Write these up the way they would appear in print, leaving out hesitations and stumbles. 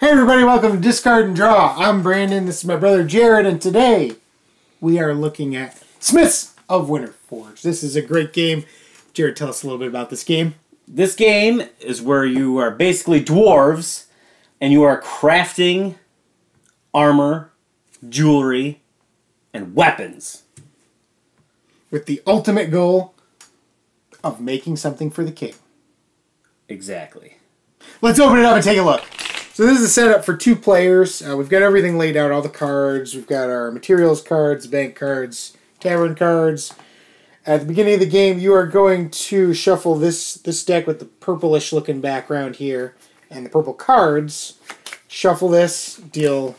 Hey everybody, welcome to Discard and Draw. I'm Brandon, this is my brother Jared, and today we are looking at Smiths of Winterforge. This is a great game. Jared, tell us a little bit about this game. This game is where you are basically dwarves, and you are crafting armor, jewelry, and weapons. With the ultimate goal of making something for the king. Exactly. Let's open it up and take a look. So this is a setup for 2 players. We've got everything laid out, all the cards. We've got our materials cards, bank cards, tavern cards. At the beginning of the game, you are going to shuffle this deck with the purplish looking background here and the purple cards. Shuffle this, deal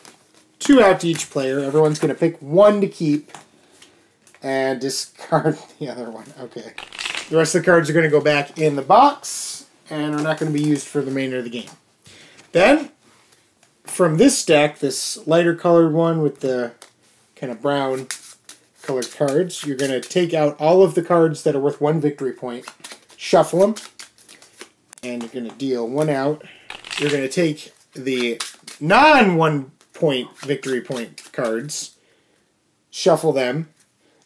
2 out to each player. Everyone's going to pick 1 to keep and discard the other one. Okay. The rest of the cards are going to go back in the box and are not going to be used for the remainder of the game. Then, from this deck, this lighter colored one with the kind of brown colored cards, you're going to take out all of the cards that are worth 1 victory point, shuffle them, and you're going to deal 1 out. You're going to take the non-1 point victory point cards, shuffle them,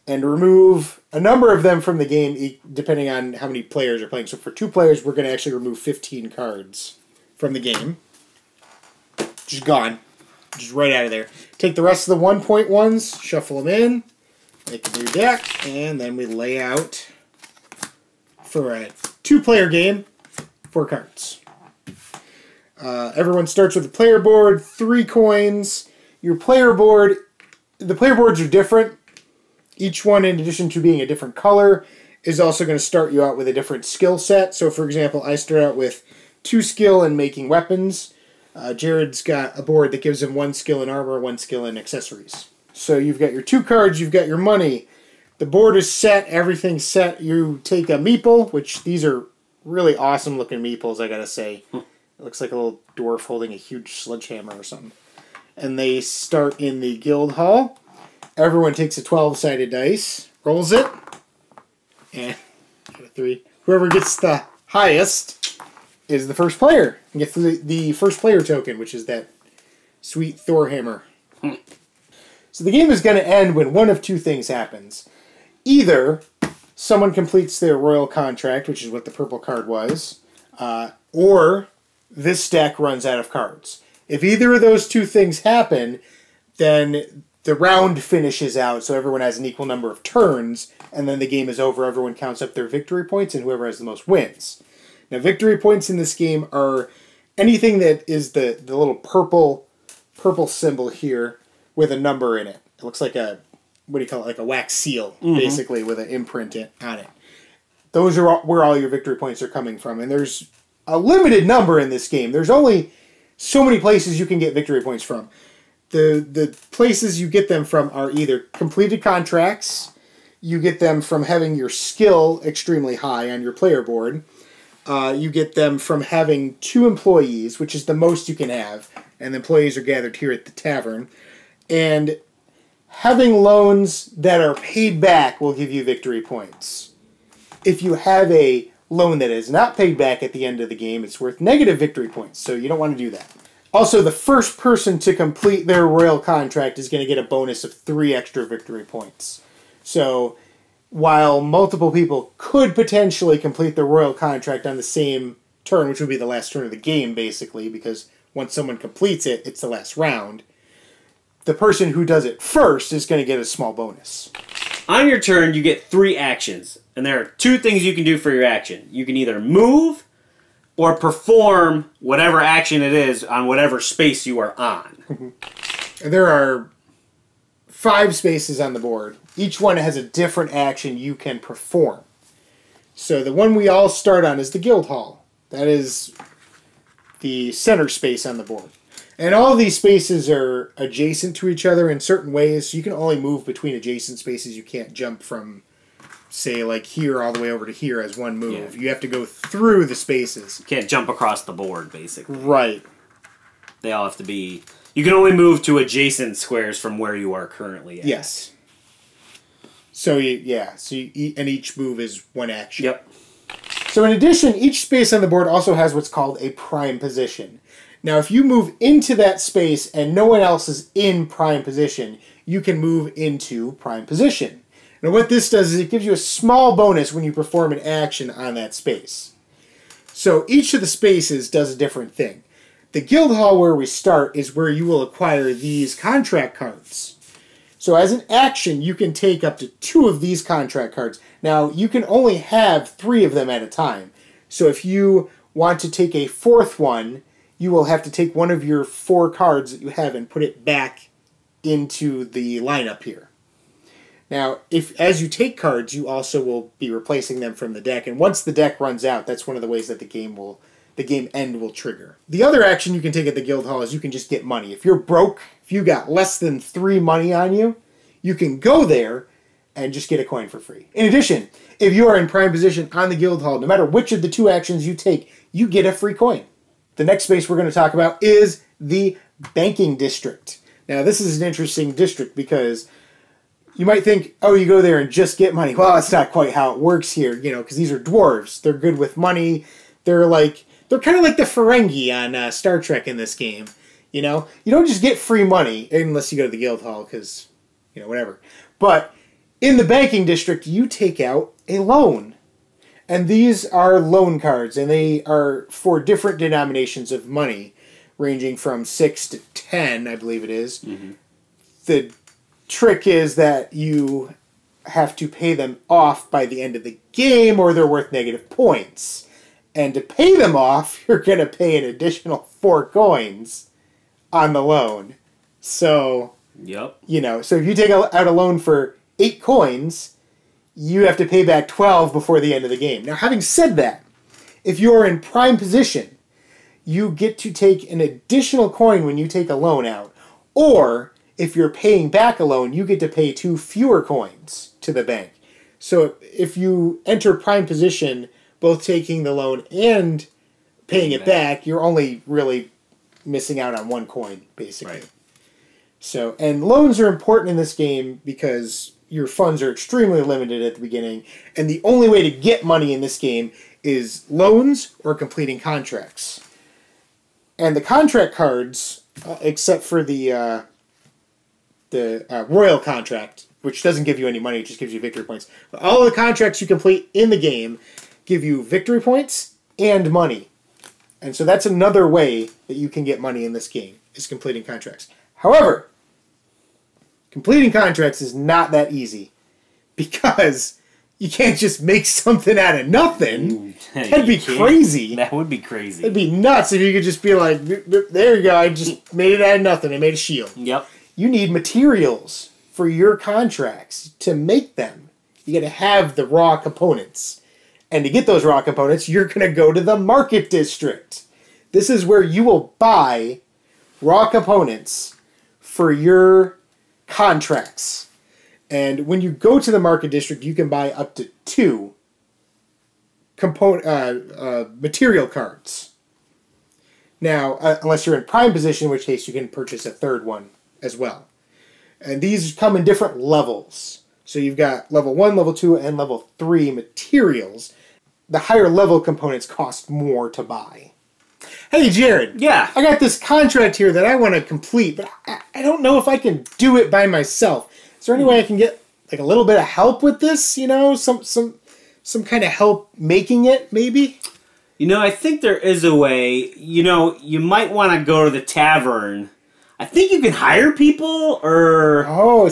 and remove a number of them from the game depending on how many players are playing. So for 2 players, we're going to actually remove 15 cards from the game. Just gone. Just right out of there. Take the rest of the 1 point ones, shuffle them in, make a new deck, and then we lay out for a 2-player game 4 cards. Everyone starts with a player board, 3 coins. Your player board, the player boards are different. Each one, in addition to being a different color, is also going to start you out with a different skill set. So, for example, I start out with 2 skill in making weapons. Jared's got a board that gives him 1 skill in armor, 1 skill in accessories. So you've got your 2 cards, you've got your money. The board is set, everything's set. You take a meeple, which these are really awesome looking meeples, I gotta say. It looks like a little dwarf holding a huge sledgehammer or something. And they start in the guild hall. Everyone takes a 12-sided dice, rolls it, and 3. Whoever gets the highest is the first player and gets the first player token, which is that sweet Thor hammer. So the game is going to end when one of 2 things happens. Either someone completes their royal contract, which is what the purple card was, or this deck runs out of cards. If either of those 2 things happen, then the round finishes out, so everyone has an equal number of turns, and then the game is over. Everyone counts up their victory points, and whoever has the most wins. Now, victory points in this game are anything that is the little purple symbol here with a number in it. It looks like a, what do you call it, like a wax seal, basically, with an imprint on it. Those are where all your victory points are coming from, and there's a limited number in this game. There's only so many places you can get victory points from. The places you get them from are either completed contracts, you get them from having your skill extremely high on your player board, you get them from having 2 employees, which is the most you can have, and the employees are gathered here at the tavern. And having loans that are paid back will give you victory points. If you have a loan that is not paid back at the end of the game, it's worth negative victory points, so you don't want to do that. Also, the first person to complete their royal contract is going to get a bonus of 3 extra victory points. So, while multiple people could potentially complete the royal contract on the same turn, which would be the last turn of the game, basically, because once someone completes it, it's the last round, the person who does it first is going to get a small bonus. On your turn, you get 3 actions, and there are 2 things you can do for your action. You can either move or perform whatever action it is on whatever space you are on. There are 5 spaces on the board. Each one has a different action you can perform. So the one we all start on is the guild hall. That is the center space on the board. And all of these spaces are adjacent to each other in certain ways. So you can only move between adjacent spaces. You can't jump from, say, like here all the way over to here as one move. Yeah. You have to go through the spaces. You can't jump across the board, basically. Right. They all have to be... You can only move to adjacent squares from where you are currently at. Yes. So, and each move is 1 action. Yep. So in addition, each space on the board also has what's called a prime position. Now, if you move into that space and no one else is in prime position, you can move into prime position. Now, what this does is it gives you a small bonus when you perform an action on that space. So each of the spaces does a different thing. The guild hall where we start is where you will acquire these contract cards. So as an action, you can take up to 2 of these contract cards. Now, you can only have 3 of them at a time. So if you want to take a 4th one, you will have to take one of your 4 cards that you have and put it back into the lineup here. Now, as you take cards, you also will be replacing them from the deck, and once the deck runs out, that's one of the ways that the game end will trigger. The other action you can take at the guild hall is you can just get money. If you're broke, if you got less than 3 money on you, you can go there and just get a coin for free. In addition, if you are in prime position on the guild hall, no matter which of the 2 actions you take, you get a free coin. The next space we're going to talk about is the banking district. Now, this is an interesting district because you might think, oh, you go there and just get money. Well, that's not quite how it works here, because these are dwarves. They're good with money. They're kind of like the Ferengi on Star Trek in this game. You don't just get free money unless you go to the guild hall because, whatever. But in the banking district, you take out a loan. And these are loan cards, and they are for different denominations of money, ranging from 6 to 10, I believe it is. Mm-hmm. The trick is that you have to pay them off by the end of the game, or they're worth negative points. And to pay them off, you're going to pay an additional 4 coins on the loan. So, yep. So if you take out a loan for 8 coins, you have to pay back 12 before the end of the game. Now, having said that, if you're in prime position, you get to take an additional coin when you take a loan out. Or, if you're paying back a loan, you get to pay 2 fewer coins to the bank. So, if you enter prime position, both taking the loan and paying it back, you're only really missing out on 1 coin, basically. Right. So, and loans are important in this game because your funds are extremely limited at the beginning, and the only way to get money in this game is loans or completing contracts. And the contract cards, except for the royal contract, which doesn't give you any money, it just gives you victory points. But all of the contracts you complete in the game give you victory points and money. And so that's another way that you can get money in this game, is completing contracts. However, completing contracts is not that easy because you can't just make something out of nothing. That'd be crazy. That would be crazy. It'd be nuts if you could just be like, there you go, I just made it out of nothing. I made a shield. Yep. You need materials for your contracts to make them. You got to have the raw components. And to get those raw components, you're going to go to the market district. This is where you will buy raw components for your contracts. And when you go to the market district, you can buy up to 2 material cards. Now, unless you're in prime position, in which case you can purchase a 3rd one as well. And these come in different levels. So you've got level 1, level 2, and level 3 materials. The higher level components cost more to buy. Hey, Jared. Yeah. I got this contract here that I want to complete, but I don't know if I can do it by myself. Is there any way I can get like a little bit of help with this? You know, some kind of help making it, maybe? You know, I think there is a way. You know, you might want to go to the tavern. I think you can hire people, or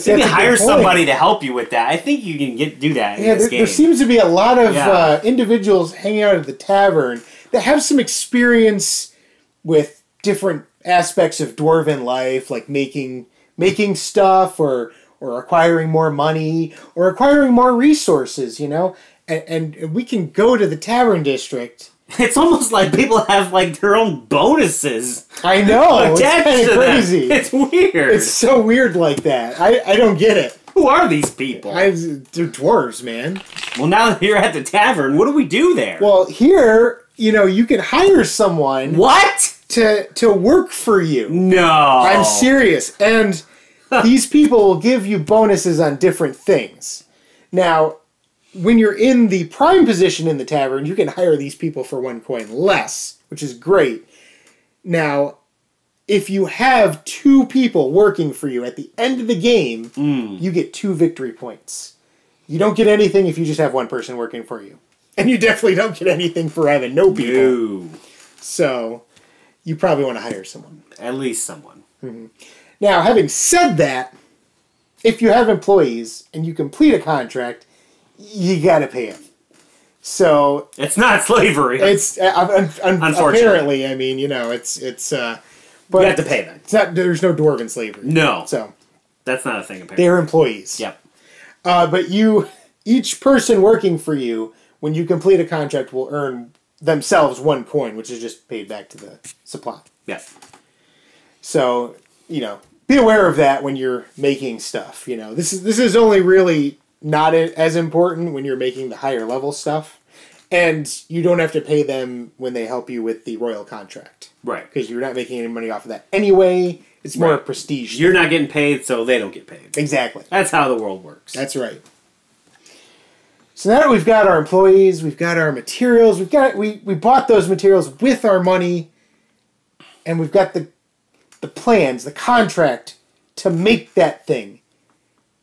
maybe hire somebody to help you with that. I think you can do that in this game. There seems to be a lot of individuals hanging out at the tavern that have some experience with different aspects of dwarven life, like making stuff, or acquiring more money, or acquiring more resources, you know? And we can go to the tavern district. It's almost like people have like their own bonuses. I know. It's kind of crazy. It's weird. It's so weird like that. I don't get it. Who are these people? They're dwarves, man. Well, now that you're at the tavern, what do we do there? Well, here, you know, you can hire someone. What? To work for you. No. I'm serious. And these people will give you bonuses on different things. Now, when you're in the prime position in the tavern, you can hire these people for 1 coin less, which is great. Now, if you have 2 people working for you at the end of the game, you get 2 victory points. You don't get anything if you just have 1 person working for you. And you definitely don't get anything for having no people. No. So, you probably want to hire someone. At least someone. Mm-hmm. Now, having said that, if you have employees and you complete a contract, you got to pay them. So it's not slavery. It's unfortunately. Apparently, I mean, you know, it's but you have to pay them. It's not. There's no dwarven slavery. No. So that's not a thing. Apparently, they're employees. Yep. But each person working for you, when you complete a contract, will earn themselves 1 coin, which is just paid back to the supply. Yep. So, you know, be aware of that when you're making stuff. You know, this is only really not as important when you're making the higher level stuff, and you don't have to pay them when they help you with the royal contract. Right. Because you're not making any money off of that anyway. It's more prestige. You're not getting paid, so they don't get paid. Exactly. That's how the world works. That's right. So now that we've got our employees, we've got our materials, we bought those materials with our money, and we've got the plans, the contract to make that thing.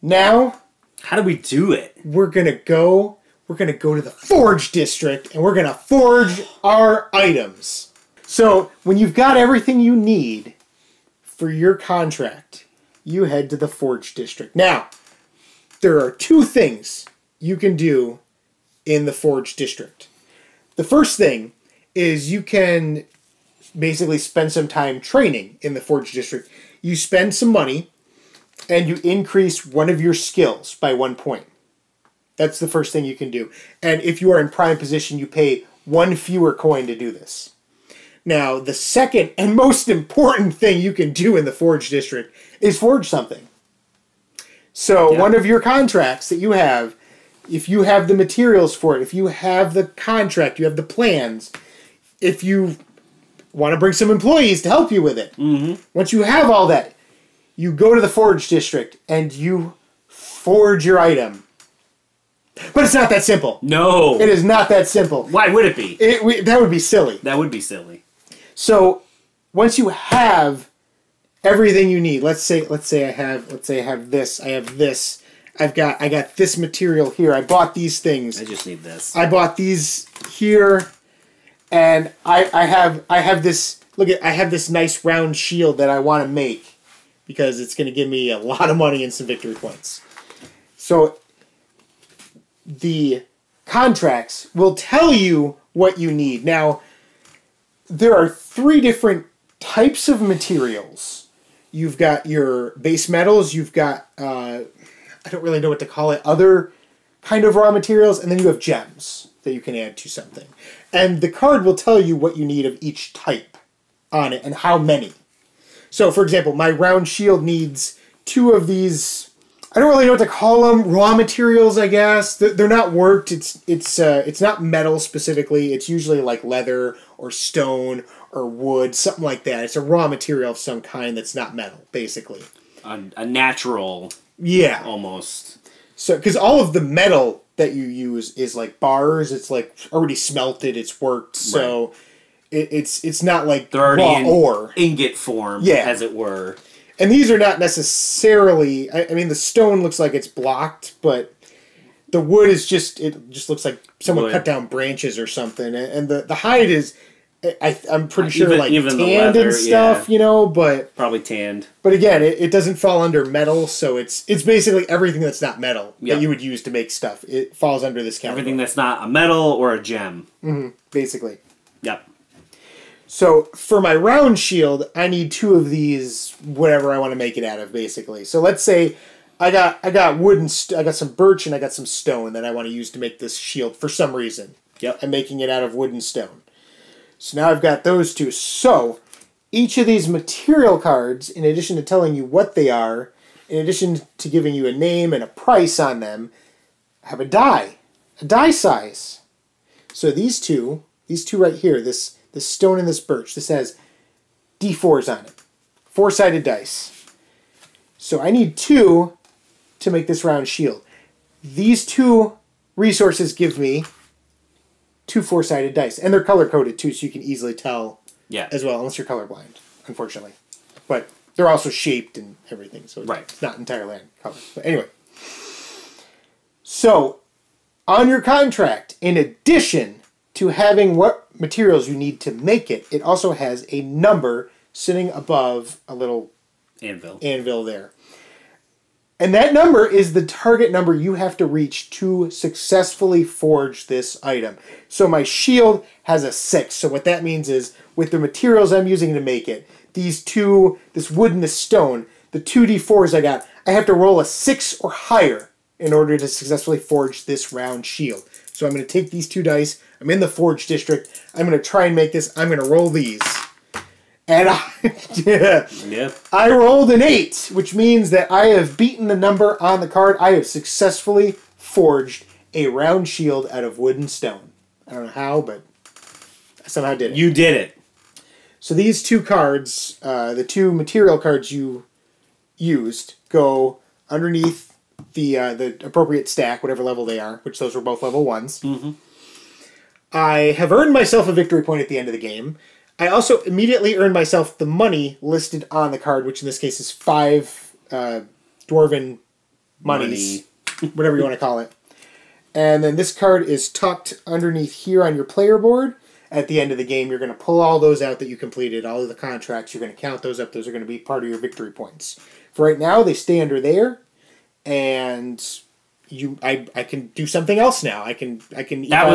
Now, how do we do it? We're gonna go to the Forge District, and we're gonna forge our items. So when you've got everything you need for your contract, you head to the Forge District. Now, there are 2 things you can do in the Forge District. The first thing is you can basically spend some time training in the Forge District. You spend some money, and you increase one of your skills by 1 point. That's the first thing you can do. And if you are in prime position, you pay 1 fewer coin to do this. Now, the second and most important thing you can do in the Forge District is forge something. So one of your contracts that you have, if you have the materials for it, if you have the contract, you have the plans, if you want to bring some employees to help you with it, once you have all that, you go to the Forge District and you forge your item. But it's not that simple. No. It is not that simple. Why would it be? That would be silly. That would be silly. So once you have everything you need, let's say I have this, I have this, I got this material here, I bought these things. I just need this. I bought these here, and I have this. Look at, I have this nice round shield that I want to make because it's going to give me a lot of money and some victory points. So the contracts will tell you what you need. Now, there are 3 different types of materials. You've got your base metals, you've got, I don't really know what to call it, other kind of raw materials, and then you have gems that you can add to something. And the card will tell you what you need of each type on it and how many. So, for example, my round shield needs 2 of these, I don't really know what to call them, raw materials, I guess. They're not worked. It's not metal specifically. It's usually like leather or stone or wood, something like that. It's a raw material of some kind that's not metal, basically. A natural, almost. So, because all of the metal that you use is like bars. It's like already smelted. It's worked. So it's not like they're already raw in ore, ingot form, as it were. And these are not necessarily, I mean, the stone looks like it's blocked, but the wood is it just looks like someone cut down branches or something. And the hide is, I'm pretty sure, even tanned leather, and stuff, you know, but... Probably tanned. But again, it doesn't fall under metal, so it's basically everything that's not metal that you would use to make stuff. It falls under this category. Everything that's not a metal or a gem. Basically. Yep. So, for my round shield, I need 2 of these, whatever I want to make it out of, basically. So, let's say I got wood and I got some birch and I got some stone that I want to use to make this shield for some reason. Yep. I'm making it out of wood and stone. So, now I've got those 2. So, each of these material cards, in addition to telling you what they are, in addition to giving you a name and a price on them, have a die size. So, these two right here, this stone and this birch, this has D4s on it. 4-sided dice. So I need 2 to make this round shield. These 2 resources give me 2 4-sided dice. And they're color-coded too, so you can easily tell as well, unless you're colorblind, unfortunately. but they're also shaped and everything, so right. it's not entirely on color. But anyway. So, on your contract, in addition to having what materials you need to make it, it also has a number sitting above a little anvil there. And that number is the target number you have to reach to successfully forge this item. So my shield has a 6. So what that means is, with the materials I'm using to make it, this wood and this stone, the 2d4s I have to roll a 6 or higher in order to successfully forge this round shield. So I'm going to take these 2 dice. I'm in the Forge District. I'm going to try and make this. I'm going to roll these. And I rolled an 8, which means that I have beaten the number on the card. I have successfully forged a round shield out of wood and stone. I don't know how, but I somehow did it. You did it. So these 2 cards, the 2 material cards you used, go underneath the appropriate stack, whatever level they are, which those were both level 1s. Mm-hmm. I have earned myself a victory point at the end of the game. I also immediately earned myself the money listed on the card, which in this case is 5 dwarven monies, whatever you want to call it. And then this card is tucked underneath here on your player board. At the end of the game, you're going to pull all those out that you completed, all of the contracts. You're going to count those up. Those are going to be part of your victory points. For right now, they stay under there, and I can do something else now. I can. That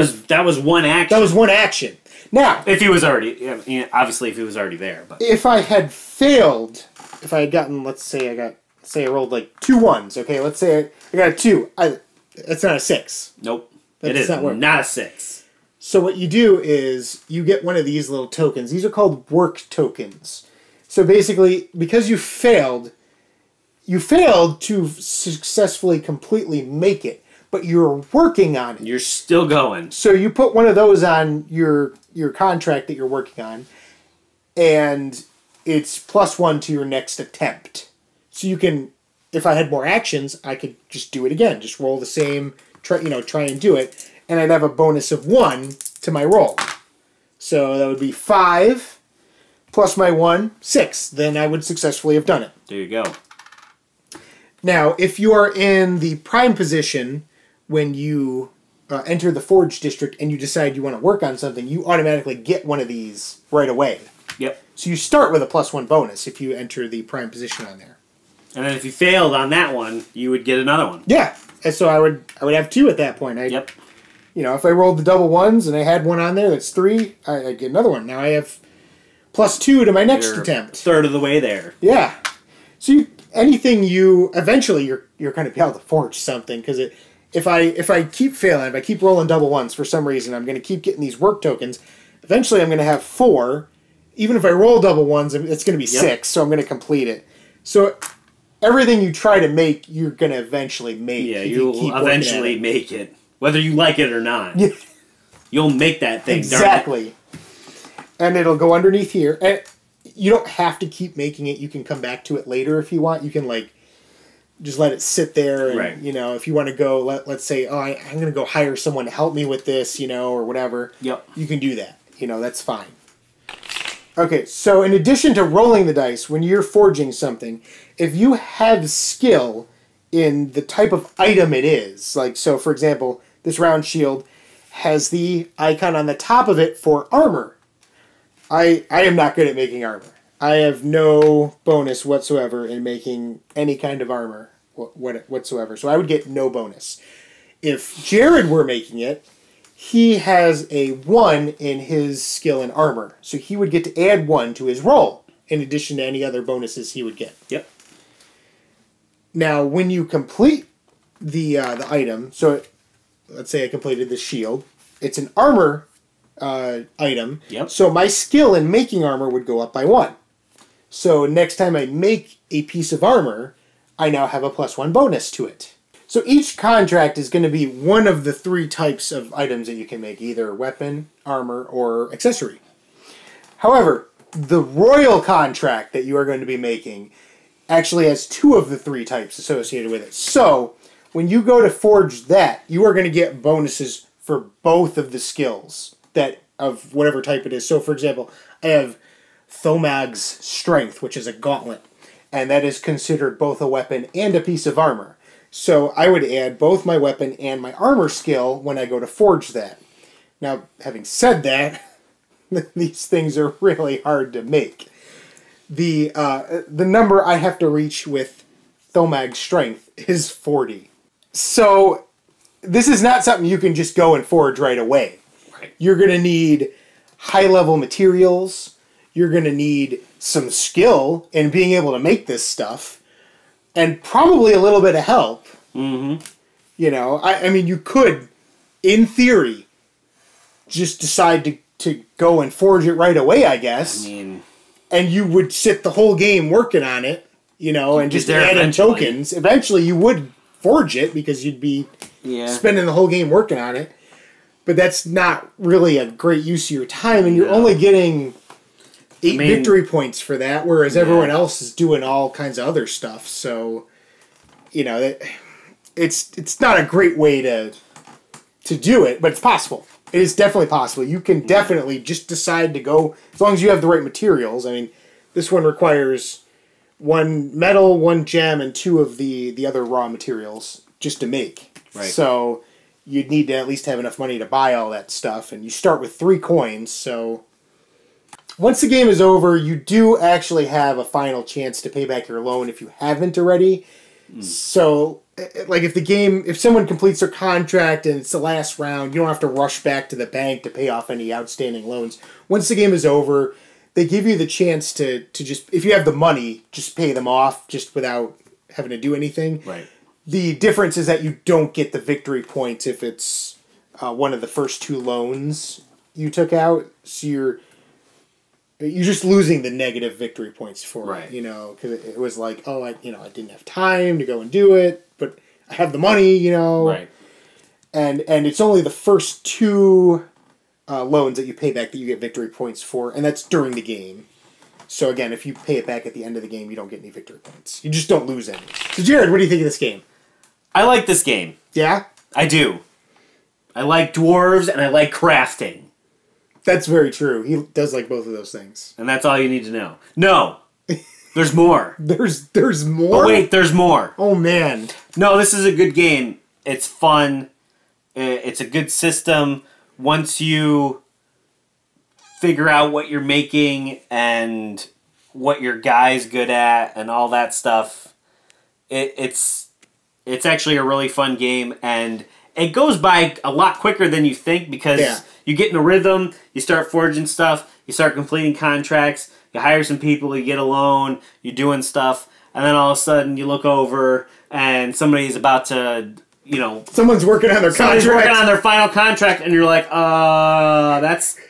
was one action. That was one action. Now, if he was already, obviously, if he was already there, but if I had failed, if I had gotten, let's say I rolled like 2 1s. Okay, let's say I got a 2. That's not a 6. Nope, it is not a 6. So what you do is you get one of these little tokens. These are called work tokens. So basically, because you failed to successfully completely make it, but you're working on it. You're still going. So you put one of those on your contract that you're working on, and it's +1 to your next attempt. So you can, if I had more actions, I could just do it again. Just roll the same, try and do it, and I'd have a bonus of 1 to my roll. So that would be 5 plus my 1, 6. Then I would successfully have done it. There you go. Now, if you are in the prime position when you enter the Forge District and you decide you want to work on something, you automatically get one of these right away. Yep. So you start with a +1 bonus if you enter the prime position on there. And then if you failed on that one, you would get another one. Yeah. And so I would have 2 at that point. Yep. If I rolled the double 1s and I had one on there that's 3, I'd get another one. Now I have +2 to my next attempt. A third of the way there. Yeah. So eventually you're going to be able to forge something, because if I keep failing, if I keep rolling double 1s for some reason, I'm going to keep getting these work tokens. Eventually I'm going to have 4. Even if I roll double 1s, it's going to be 6, so I'm going to complete it. So everything you try to make, you're going to eventually make. Yeah, you'll eventually make it. Whether you like it or not. Yeah. You'll make that thing. Exactly. And it'll go underneath here. And you don't have to keep making it. You can come back to it later if you want. You can, just let it sit there. And, right. If you want to go, let's say, I'm going to go hire someone to help me with this, or whatever. Yep. You can do that. That's fine. Okay, so in addition to rolling the dice, when you're forging something, if you have skill in the type of item it is, so for example, this round shield has the icon on the top of it for armor. I am not good at making armor. I have no bonus whatsoever in making any kind of armor whatsoever, so I would get no bonus. If Jared were making it, he has a 1 in his skill in armor, so he would get to add 1 to his roll, in addition to any other bonuses he would get. Yep. Now, when you complete the item, so let's say I completed the shield, it's an armor item, yep. So my skill in making armor would go up by 1. So next time I make a piece of armor, I now have a +1 bonus to it. So each contract is going to be one of the 3 types of items that you can make, either weapon, armor, or accessory. However, the royal contract that you are going to be making actually has 2 of the 3 types associated with it. So when you go to forge that, you are going to get bonuses for both of the skills of whatever type it is. So for example, I have Thomag's Strength, which is a gauntlet. And that is considered both a weapon and a piece of armor. So I would add both my weapon and my armor skill when I go to forge that. Now, having said that, these things are really hard to make. The number I have to reach with Thomag's Strength is 40. So this is not something you can just go and forge right away. Right. You're going to need high-level materials. You're going to need some skill in being able to make this stuff. And probably a little bit of help. Mm-hmm. You know, I mean, you could, in theory, just decide to go and forge it right away, I guess. I mean... And you would sit the whole game working on it, you know, and just add in tokens. Eventually you would forge it because you'd be spending the whole game working on it. But that's not really a great use of your time, and you're only getting 8 victory points for that, whereas everyone else is doing all kinds of other stuff. So, you know, it's not a great way to do it, but it's possible. It is definitely possible. You can definitely just decide to go, as long as you have the right materials. I mean, this one requires 1 metal, 1 gem, and 2 of the other raw materials just to make. Right. So you'd need to at least have enough money to buy all that stuff, and you start with 3 coins, so once the game is over, you do actually have a final chance to pay back your loan if you haven't already. So, like, if someone completes their contract and it's the last round, you don't have to rush back to the bank to pay off any outstanding loans. Once the game is over, they give you the chance to just, if you have the money, just pay them off just without having to do anything. Right. The difference is that you don't get the victory points if it's one of the first 2 loans you took out. So you're just losing the negative victory points for it, you know, because it was like, I didn't have time to go and do it, but I have the money, you know. Right. And it's only the first 2 loans that you pay back that you get victory points for, and that's during the game. So again, if you pay it back at the end of the game, you don't get any victory points. You just don't lose any. So Jared, what do you think of this game? I like this game. Yeah? I do. I like dwarves and I like crafting. That's very true. He does like both of those things. And that's all you need to know. No! There's more. There's more? Oh, wait, there's more. Oh, man. No, this is a good game. It's fun. It's a good system. Once you figure out what you're making and what your guy's good at and all that stuff, it's actually a really fun game, and it goes by a lot quicker than you think because you get in a rhythm, you start forging stuff, you start completing contracts, you hire some people, you get a loan, you're doing stuff, and then all of a sudden you look over and somebody's about to, someone's working on their contract. Somebody's working on their final contract, and you're like, I'm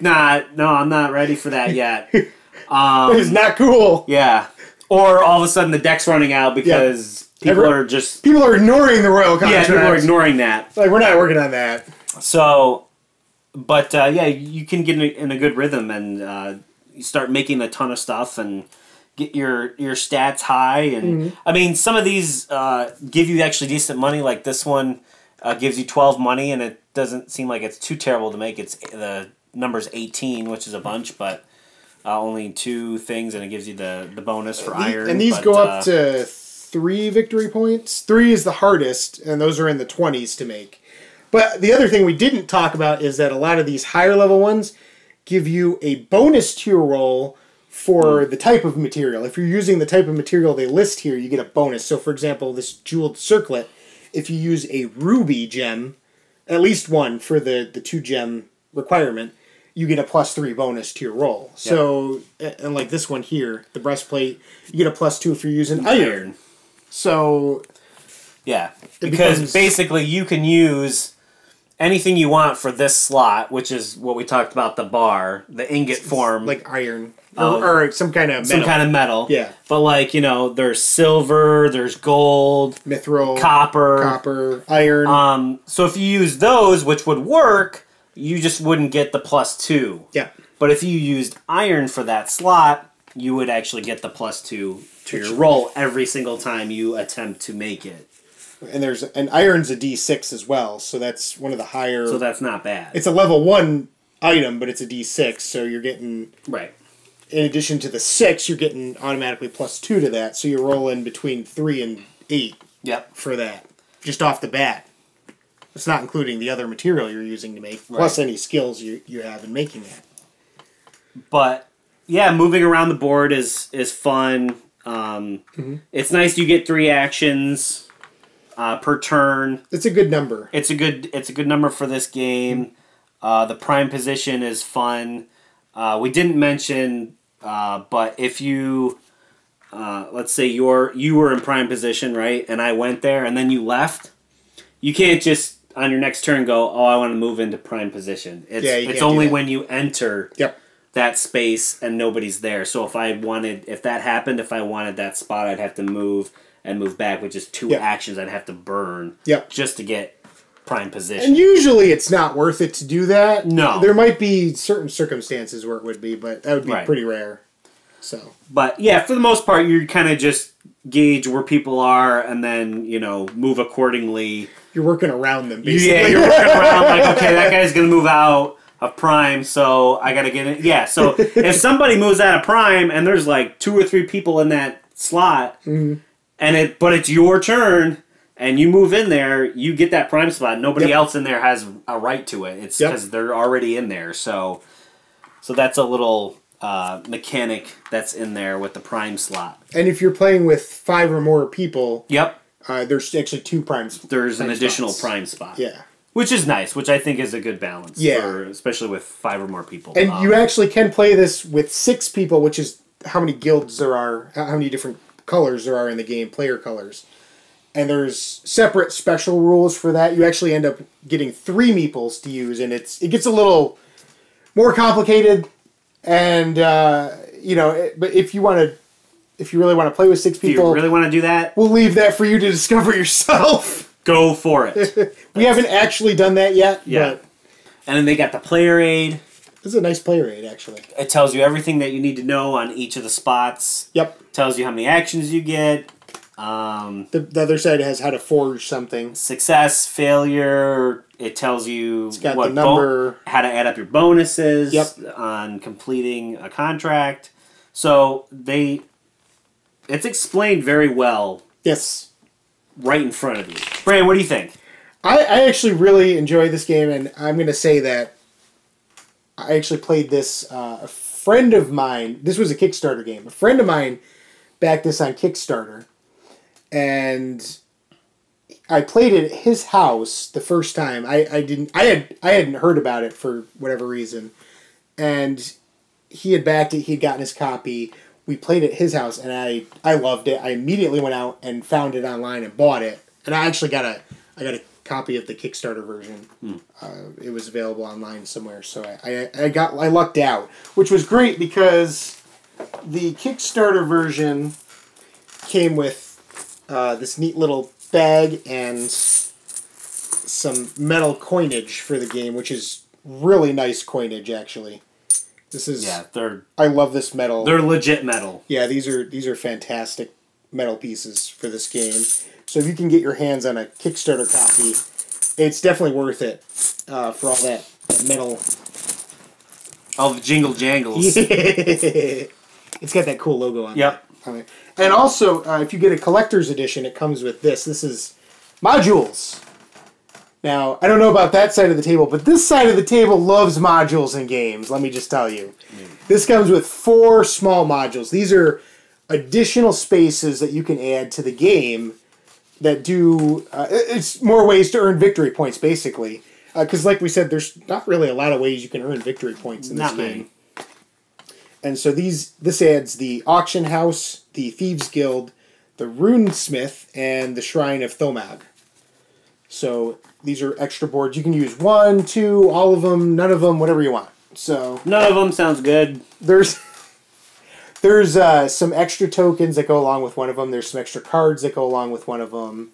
not ready for that yet. That is not cool. Yeah. Or all of a sudden the deck's running out because... People are ignoring the royal contract. Yeah, people are ignoring that. Like, we're not working on that. So, but you can get in a good rhythm and you start making a ton of stuff and get your stats high. And I mean, some of these give you actually decent money. Like this one gives you 12 money, and it doesn't seem like it's too terrible to make. It's the number's 18, which is a bunch, but only 2 things, and it gives you the bonus for iron. And these go up to 3 victory points. 3 is the hardest, and those are in the 20s to make. But the other thing we didn't talk about is that a lot of these higher level ones give you a bonus to your roll for the type of material. If you're using the type of material they list here, you get a bonus. So for example, this jeweled circlet, if you use a ruby gem, at least 1 for the 2 gem requirement, you get a +3 bonus to your roll. Yep. So, and like this one here, the breastplate, you get a +2 if you're using iron. So, yeah, because basically you can use anything you want for this slot, which is what we talked about, the bar, the ingot form. Like iron. Or some kind of metal. Some kind of metal. Yeah. But like, there's silver, there's gold. Mithril. Copper. Iron. So if you use those, which would work, you just wouldn't get the +2. Yeah. But if you used iron for that slot, you would actually get the +2 to your roll every single time you attempt to make it. And iron's a D6 as well, so that's one of the higher. So that's not bad. It's a level 1 item, but it's a D6, so you're getting right in addition to the 6, you're getting automatically +2 to that, so you're rolling between 3 and 8 for that, just off the bat. It's not including the other material you're using to make, plus any skills you have in making that. But, yeah, moving around the board is fun. It's nice you get 3 actions per turn. It's a good number. It's a good number for this game. The prime position is fun. We didn't mention, but if you, let's say you were in prime position, right, and I went there, and then you left, you can't just on your next turn go, oh, I want to move into prime position. It's only when you enter that space and nobody's there. So if that happened, if I wanted that spot, I'd have to move and move back, which is 2 actions I'd have to burn just to get prime position. And usually it's not worth it to do that. No. There might be certain circumstances where it would be, but that would be pretty rare. So. But yeah, for the most part, you kind of just gauge where people are and then, move accordingly. You're working around them, basically. Yeah, you're working around like, okay, that guy's going to move out of prime, so I got to get in. Yeah, so if somebody moves out of prime and there's like 2 or 3 people in that slot, but it's your turn, and you move in there, you get that prime spot. Nobody else in there has a right to it. It's because they're already in there. So that's a little mechanic that's in there with the prime slot. And if you're playing with 5 or more people, there's actually 2 prime spots. There's an additional prime spot. Yeah. Which is nice, which I think is a good balance. Yeah. Especially with 5 or more people. And you actually can play this with 6 people, which is how many guilds there are, how many different colors there are in the game, player colors. And there's separate special rules for that. You actually end up getting 3 meeples to use, and it gets a little more complicated. And but if you really want to play with 6 people, do you really want to do that? We'll leave that for you to discover yourself. Go for it. We haven't actually done that yet. Yeah. But and then they got the player aid. This is a nice player aid, actually. It tells you everything that you need to know on each of the spots. Yep. Tells you how many actions you get. The other side has how to forge something. Success, failure. It tells you what number, how to add up your bonuses on completing a contract. So it's explained very well. Yes. Right in front of you. Brandon, what do you think? I actually really enjoy this game, and I'm going to say that I actually played this. A friend of mine, this was a Kickstarter game. A friend of mine backed this on Kickstarter, and I played it at his house the first time. I hadn't heard about it for whatever reason, and he had backed it. He had gotten his copy. We played at his house, and I loved it. I immediately went out and found it online and bought it. And I actually got a copy of the Kickstarter version. It was available online somewhere, so I lucked out, which was great because the Kickstarter version came with this neat little bag and some metal coinage for the game, which is really nice coinage, actually. This is I love this metal. They're legit metal. Yeah, these are fantastic metal pieces for this game. So if you can get your hands on a Kickstarter copy, it's definitely worth it for all that metal. All the jingle jangles. It's got that cool logo on it. And also, if you get a collector's edition, it comes with this. This is modules. Now, I don't know about that side of the table, but this side of the table loves modules in games, let me just tell you. This comes with 4 small modules. These are additional spaces that you can add to the game that do... it's more ways to earn victory points, basically. Because like we said, there's not really a lot of ways you can earn victory points in this game. And so this adds the Auction House, the Thieves Guild, the Runesmith, and the Shrine of Thomag. So these are extra boards. You can use 1, 2, all of them, none of them, whatever you want. So none of them sounds good. There's some extra tokens that go along with one of them. There's some extra cards that go along with one of them.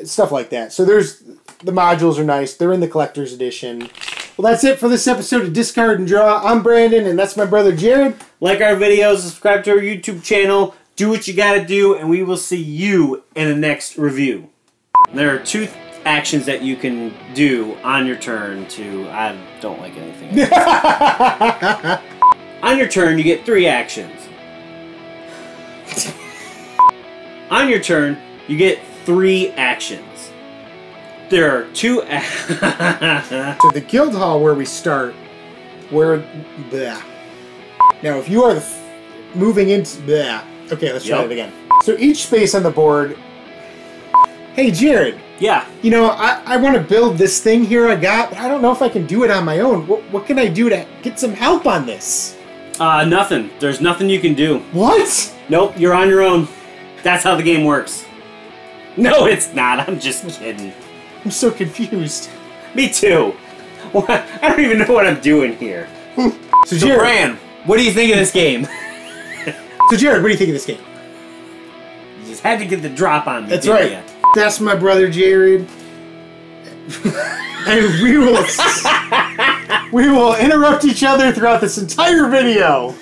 Stuff like that. So the modules are nice. They're in the collector's edition. Well, that's it for this episode of Discard and Draw. I'm Brandon, and that's my brother Jared. Like our videos, subscribe to our YouTube channel, do what you gotta do, and we will see you in the next review. There are 2 actions that you can do on your turn to... I don't like anything. On your turn, you get 3 actions. On your turn, you get 3 actions. There are 2 So the guild hall where we start, where... Bleh. Now, if you are moving into... Bleh. Okay, let's try it again. So each space on the board... Hey, Jared. Yeah. You know, I want to build this thing here I got, but I don't know if I can do it on my own. What can I do to get some help on this? Nothing. There's nothing you can do. What? Nope, you're on your own. That's how the game works. No, it's not. I'm just kidding. I'm so confused. Me too. I don't even know what I'm doing here. So Jared, Bran, what do you think of this game? So Jared, what do you think of this game? You just had to get the drop on me. That's right. You? That's my brother Jared. And we will interrupt each other throughout this entire video.